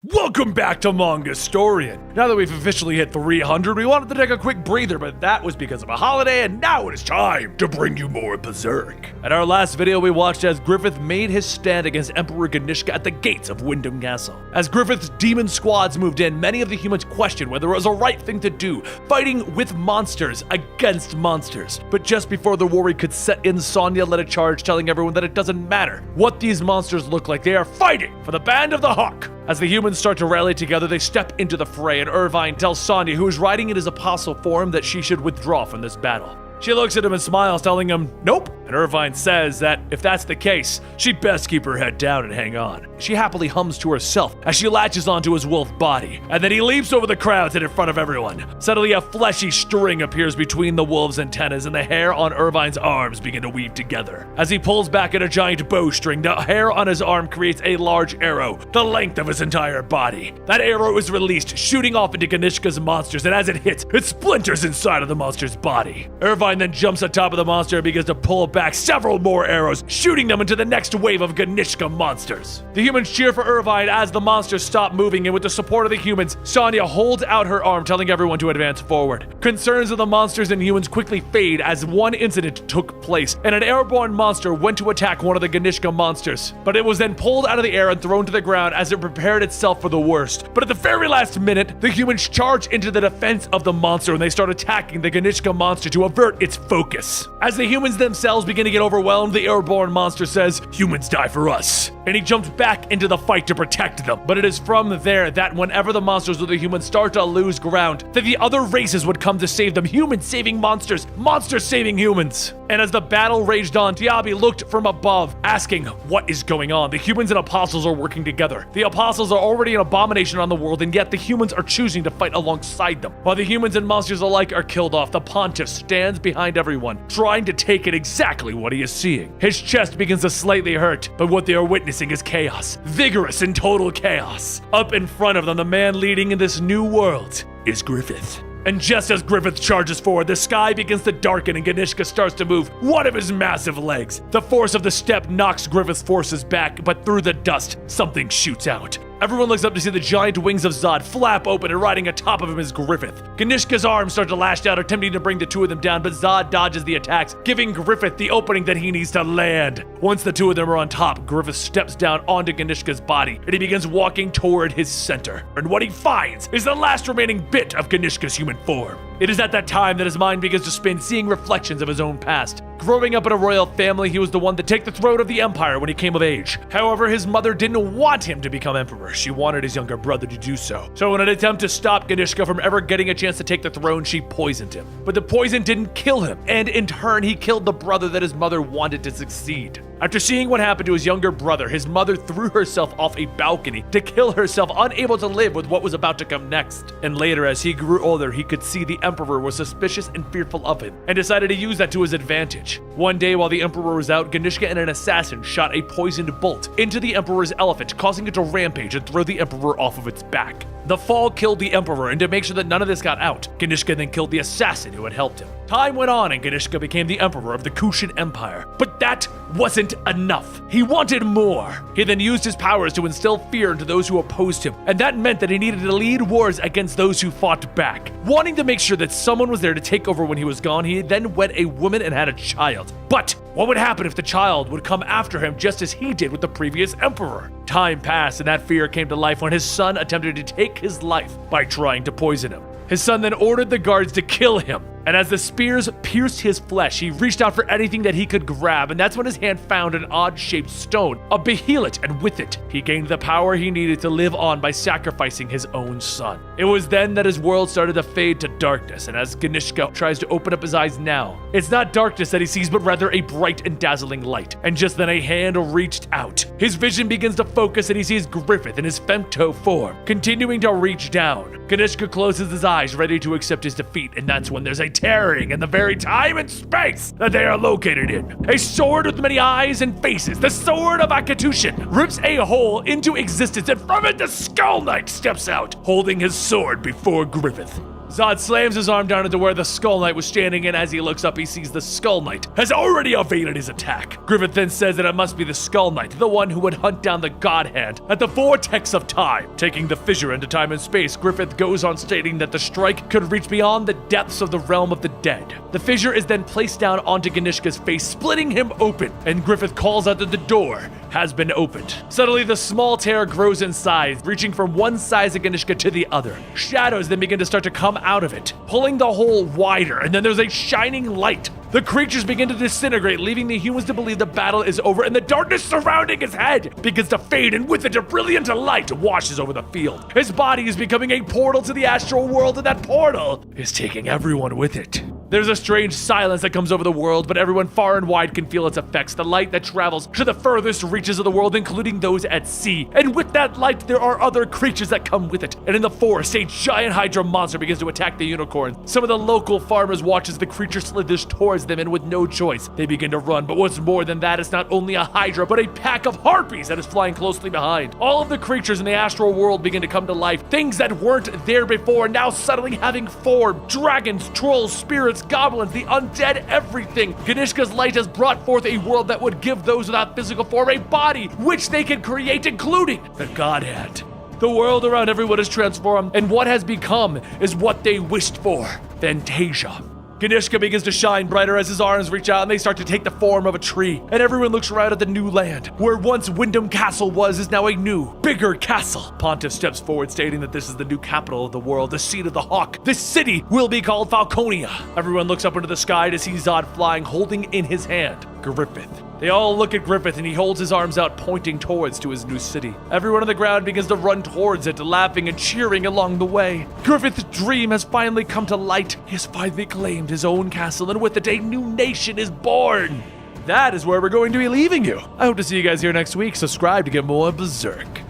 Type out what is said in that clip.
Welcome back to Mangastorian. Now that we've officially hit 300, we wanted to take a quick breather, but that was because of a holiday, and now it is time to bring you more Berserk. In our last video, we watched as Griffith made his stand against Emperor Ganishka at the gates of Windham Castle. As Griffith's demon squads moved in, many of the humans questioned whether it was a right thing to do, fighting with monsters against monsters. But just before the war could set in, Sonya led a charge telling everyone that it doesn't matter what these monsters look like, they are fighting for the Band of the Hawk. As the humans start to rally together, they step into the fray, and Irvine tells Sonya, who is riding in his apostle form, that she should withdraw from this battle. She looks at him and smiles, telling him, nope. And Irvine says that if that's the case, she'd best keep her head down and hang on. She happily hums to herself as she latches onto his wolf body, and then he leaps over the crowds and in front of everyone. Suddenly, a fleshy string appears between the wolf's antennas, and the hair on Irvine's arms begin to weave together. As he pulls back at a giant bowstring, the hair on his arm creates a large arrow, the length of his entire body. That arrow is released, shooting off into Ganishka's monsters, and as it hits, it splinters inside of the monster's body. Irvine then jumps atop of the monster and begins to pull back several more arrows, shooting them into the next wave of Ganishka monsters. The humans cheer for Irvine as the monsters stop moving, and with the support of the humans, Sonya holds out her arm, telling everyone to advance forward. Concerns of the monsters and humans quickly fade as one incident took place, and an airborne monster went to attack one of the Ganishka monsters. But it was then pulled out of the air and thrown to the ground as it prepared itself for the worst. But at the very last minute, the humans charge into the defense of the monster, and they start attacking the Ganishka monster to avert its focus. As the humans themselves begin to get overwhelmed, the airborne monster says, "Humans die for us." And he jumps back into the fight to protect them. But it is from there that whenever the monsters or the humans start to lose ground, that the other races would come to save them. Humans saving monsters, monsters saving humans. And as the battle raged on, Diaby looked from above, asking, what is going on? The humans and apostles are working together. The apostles are already an abomination on the world, and yet the humans are choosing to fight alongside them. While the humans and monsters alike are killed off, the pontiff stands behind everyone, trying to take in exactly what he is seeing. His chest begins to slightly hurt, but what they are witnessing is chaos. Vigorous and total chaos. Up in front of them, the man leading in this new world is Griffith. And just as Griffith charges forward, the sky begins to darken and Ganishka starts to move one of his massive legs. The force of the step knocks Griffith's forces back, but through the dust, something shoots out. Everyone looks up to see the giant wings of Zod flap open, and riding atop of him is Griffith. Ganishka's arms start to lash out, attempting to bring the two of them down, but Zod dodges the attacks, giving Griffith the opening that he needs to land. Once the two of them are on top, Griffith steps down onto Ganishka's body, and he begins walking toward his center. And what he finds is the last remaining bit of Ganishka's human form. It is at that time that his mind begins to spin, seeing reflections of his own past. Growing up in a royal family, he was the one to take the throne of the empire when he came of age. However, his mother didn't want him to become emperor. She wanted his younger brother to do so. So in an attempt to stop Ganishka from ever getting a chance to take the throne, she poisoned him. But the poison didn't kill him, and in turn, he killed the brother that his mother wanted to succeed. After seeing what happened to his younger brother, his mother threw herself off a balcony to kill herself, unable to live with what was about to come next. And later, as he grew older, he could see the emperor was suspicious and fearful of him, and decided to use that to his advantage. One day, while the emperor was out, Ganishka and an assassin shot a poisoned bolt into the emperor's elephant, causing it to rampage and throw the emperor off of its back. The fall killed the emperor, and to make sure that none of this got out, Ganishka then killed the assassin who had helped him. Time went on, and Ganishka became the emperor of the Kushan Empire. But that wasn't enough. He wanted more. He then used his powers to instill fear into those who opposed him, and that meant that he needed to lead wars against those who fought back. Wanting to make sure that someone was there to take over when he was gone, he then wed a woman and had a child. But what would happen if the child would come after him just as he did with the previous emperor? Time passed, and that fear came to life when his son attempted to take his life by trying to poison him. His son then ordered the guards to kill him, and as the spears pierced his flesh, he reached out for anything that he could grab, and that's when his hand found an odd-shaped stone, a behelit, and with it, he gained the power he needed to live on by sacrificing his own son. It was then that his world started to fade to darkness, and as Ganishka tries to open up his eyes now, it's not darkness that he sees, but rather a bright and dazzling light. And just then a hand reached out. His vision begins to focus, and he sees Griffith in his femto form, continuing to reach down. Ganishka closes his eyes, ready to accept his defeat, and that's when there's a tearing in the very time and space that they are located in. A sword with many eyes and faces, the sword of Akatushin, rips a hole into existence, and from it the Skull Knight steps out, holding his sword before Griffith. Zod slams his arm down into where the Skull Knight was standing, and as he looks up, he sees the Skull Knight has already evaded his attack. Griffith then says that it must be the Skull Knight, the one who would hunt down the God Hand at the vortex of time. Taking the fissure into time and space, Griffith goes on stating that the strike could reach beyond the depths of the realm of the dead. The fissure is then placed down onto Ganishka's face, splitting him open, and Griffith calls out that the door has been opened. Suddenly, the small tear grows in size, reaching from one side of Ganishka to the other. Shadows then begin to start to come out of it, pulling the hole wider, and then there's a shining light. The creatures begin to disintegrate, leaving the humans to believe the battle is over, and the darkness surrounding his head begins to fade, and with it, a brilliant light washes over the field. His body is becoming a portal to the astral world, and that portal is taking everyone with it. There's a strange silence that comes over the world, but everyone far and wide can feel its effects. The light that travels to the furthest reaches of the world, including those at sea. And with that light, there are other creatures that come with it. And in the forest, a giant Hydra monster begins to attack the unicorn. Some of the local farmers watch as the creature slithers towards them, and with no choice, they begin to run. But what's more than that, it's not only a Hydra, but a pack of harpies that is flying closely behind. All of the creatures in the astral world begin to come to life. Things that weren't there before, now suddenly having form. Dragons, trolls, spirits, goblins, the undead, everything. Ganishka's light has brought forth a world that would give those without physical form a body which they can create, including the God Hand. The world around everyone is transformed, and what has become is what they wished for: Fantasia. Ganishka begins to shine brighter as his arms reach out and they start to take the form of a tree. And everyone looks around at the new land. Where once Wyndham Castle was is now a new, bigger castle. Pontiff steps forward stating that this is the new capital of the world, the seat of the Hawk. This city will be called Falconia. Everyone looks up into the sky to see Zod flying, holding in his hand Griffith. They all look at Griffith and he holds his arms out, pointing towards to his new city. Everyone on the ground begins to run towards it, laughing and cheering along the way. Griffith's dream has finally come to light. He has finally claimed his own castle, and with it, a new nation is born. That is where we're going to be leaving you. I hope to see you guys here next week. Subscribe to get more Berserk.